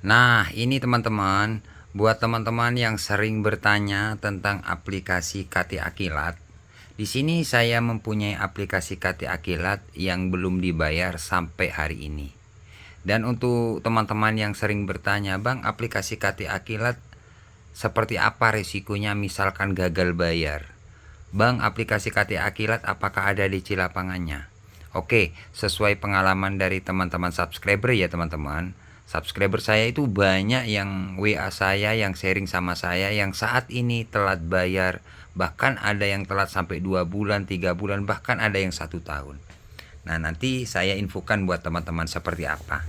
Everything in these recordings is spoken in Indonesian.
Nah, ini teman-teman, buat teman-teman yang sering bertanya tentang aplikasi KT Akilat, di sini saya mempunyai aplikasi KT Akilat yang belum dibayar sampai hari ini. Dan untuk teman-teman yang sering bertanya, "Bang, aplikasi KT Akilat seperti apa resikonya misalkan gagal bayar?" "Bang, aplikasi KT Akilat apakah ada DC lapangannya?" Oke, sesuai pengalaman dari teman-teman subscriber ya teman-teman. Subscriber saya itu banyak yang WA saya, yang sharing sama saya, yang saat ini telat bayar. Bahkan ada yang telat sampai 2 bulan, 3 bulan, bahkan ada yang 1 tahun. Nah, nanti saya infokan buat teman-teman seperti apa.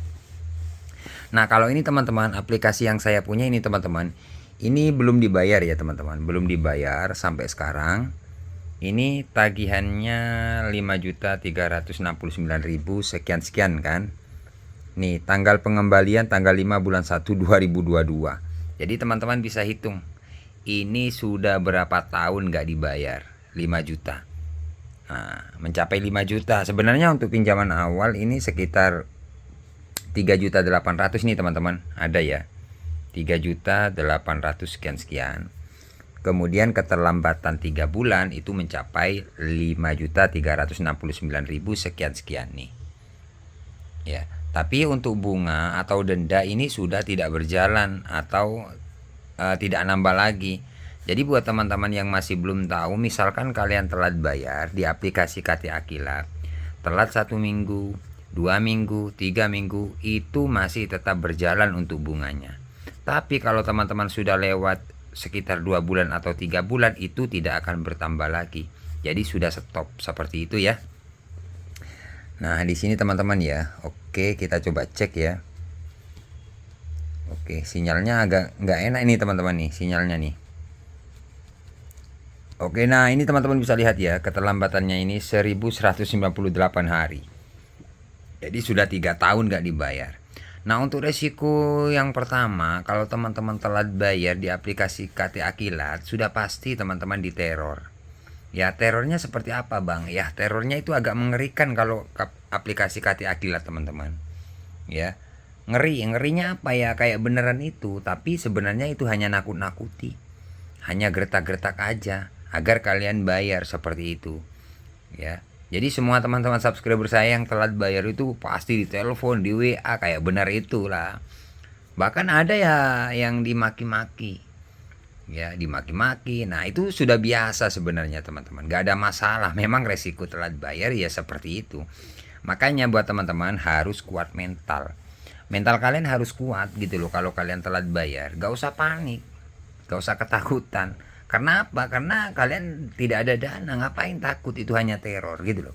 Nah, kalau ini teman-teman, aplikasi yang saya punya ini teman-teman, ini belum dibayar ya teman-teman, belum dibayar sampai sekarang. Ini tagihannya 5.369.000 sekian-sekian kan. Nih, tanggal pengembalian tanggal 5 bulan 1 2022. Jadi teman-teman bisa hitung. Ini sudah berapa tahun nggak dibayar? 5 juta. Nah, mencapai 5 juta. Sebenarnya untuk pinjaman awal ini sekitar 3.800.000 nih teman-teman. Ada ya. 3.800 sekian-sekian. Kemudian keterlambatan 3 bulan itu mencapai 5.369.000 sekian-sekian nih. Ya, tapi untuk bunga atau denda ini sudah tidak berjalan atau tidak nambah lagi. Jadi buat teman-teman yang masih belum tahu, misalkan kalian telat bayar di aplikasi KT Akilat, telat 1 minggu, 2 minggu, 3 minggu, itu masih tetap berjalan untuk bunganya. Tapi kalau teman-teman sudah lewat sekitar 2 bulan atau 3 bulan, itu tidak akan bertambah lagi. Jadi sudah stop seperti itu ya. Nah, di sini teman-teman ya. Oke, kita coba cek ya. Oke, sinyalnya agak nggak enak ini teman-teman nih, sinyalnya nih. Oke, nah ini teman-teman bisa lihat ya, keterlambatannya ini 1198 hari. Jadi sudah 3 tahun nggak dibayar. Nah, untuk resiko yang pertama, kalau teman-teman telat bayar di aplikasi KT Akilat, sudah pasti teman-teman diteror. Ya, terornya seperti apa bang? Ya, terornya itu agak mengerikan kalau aplikasi KT Akilat teman-teman. Ya, ngerinya apa ya, kayak beneran itu, tapi sebenarnya itu hanya nakut-nakuti, hanya gertak-gertak aja agar kalian bayar seperti itu ya. Jadi semua teman-teman subscriber saya yang telat bayar itu pasti ditelepon, di WA, kayak benar itulah. Bahkan ada ya yang dimaki-maki, ya dimaki-maki. Nah, itu sudah biasa sebenarnya teman-teman, gak ada masalah. Memang resiko telat bayar ya seperti itu. Makanya buat teman-teman harus kuat mental. Mental kalian harus kuat gitu loh. Kalau kalian telat bayar, gak usah panik, gak usah ketakutan. Karena apa? Karena kalian tidak ada dana, ngapain takut, itu hanya teror gitu loh.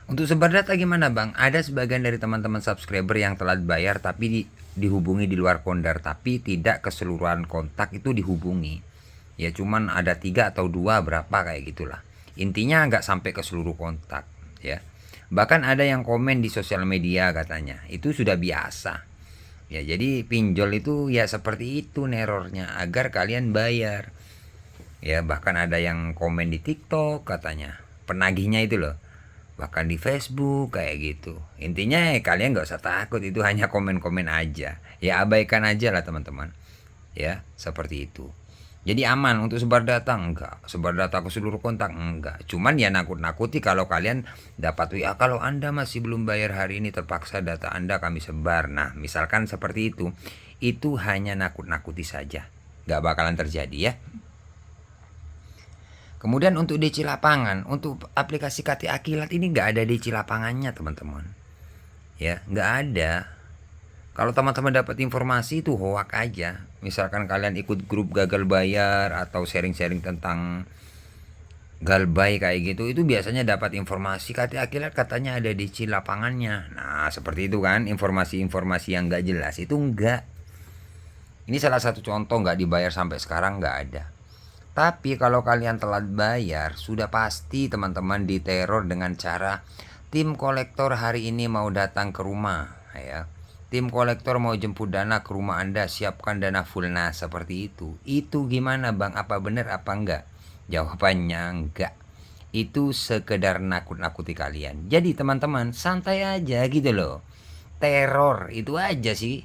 Untuk sebar data gimana bang? Ada sebagian dari teman-teman subscriber yang telat bayar tapi dihubungi di luar kondar, tapi tidak keseluruhan kontak itu dihubungi. Ya cuman ada 3 atau 2 berapa kayak gitulah. Intinya nggak sampai ke seluruh kontak ya. Bahkan ada yang komen di sosial media katanya, itu sudah biasa. Ya jadi pinjol itu ya seperti itu nerornya, agar kalian bayar. Ya bahkan ada yang komen di TikTok katanya, penagihnya itu loh. Bahkan di Facebook kayak gitu. Intinya kalian gak usah takut, itu hanya komen-komen aja. Ya abaikan aja lah teman-teman. Ya seperti itu. Jadi aman untuk sebar data enggak, sebar data ke seluruh kontak enggak. Cuman ya nakut-nakuti kalau kalian dapat WA, kalau Anda masih belum bayar hari ini terpaksa data Anda kami sebar. Nah, misalkan seperti itu hanya nakut-nakuti saja. Gak bakalan terjadi ya. Kemudian untuk DC lapangan, untuk aplikasi KT Akilat ini nggak ada DC lapangannya teman-teman. Ya, nggak ada. Kalau teman-teman dapat informasi itu hoak aja. Misalkan kalian ikut grup gagal bayar atau sharing-sharing tentang galbay kayak gitu, itu biasanya dapat informasi KT Akilat katanya ada DC lapangannya. Nah, seperti itu kan, informasi-informasi yang nggak jelas itu nggak. Ini salah satu contoh nggak dibayar sampai sekarang nggak ada. Tapi kalau kalian telat bayar, sudah pasti teman-teman diteror dengan cara tim kolektor hari ini mau datang ke rumah ya. Tim kolektor mau jemput dana ke rumah Anda, siapkan dana full. Nah, seperti itu. Itu gimana bang? Apa benar apa enggak? Jawabannya enggak. Itu sekedar nakut-nakuti kalian. Jadi teman-teman santai aja gitu loh. Teror itu aja sih.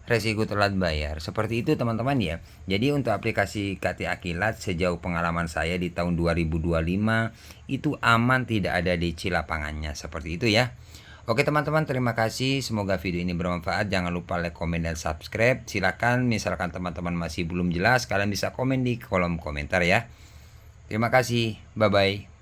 resiko telat bayar. Seperti itu teman-teman ya. Jadi untuk aplikasi KTA Kilat sejauh pengalaman saya di tahun 2025 itu aman, tidak ada DC lapangannya. Seperti itu ya. Oke teman-teman, terima kasih. Semoga video ini bermanfaat. Jangan lupa like, komen, dan subscribe. Silakan misalkan teman-teman masih belum jelas, kalian bisa komen di kolom komentar ya. Terima kasih. Bye-bye.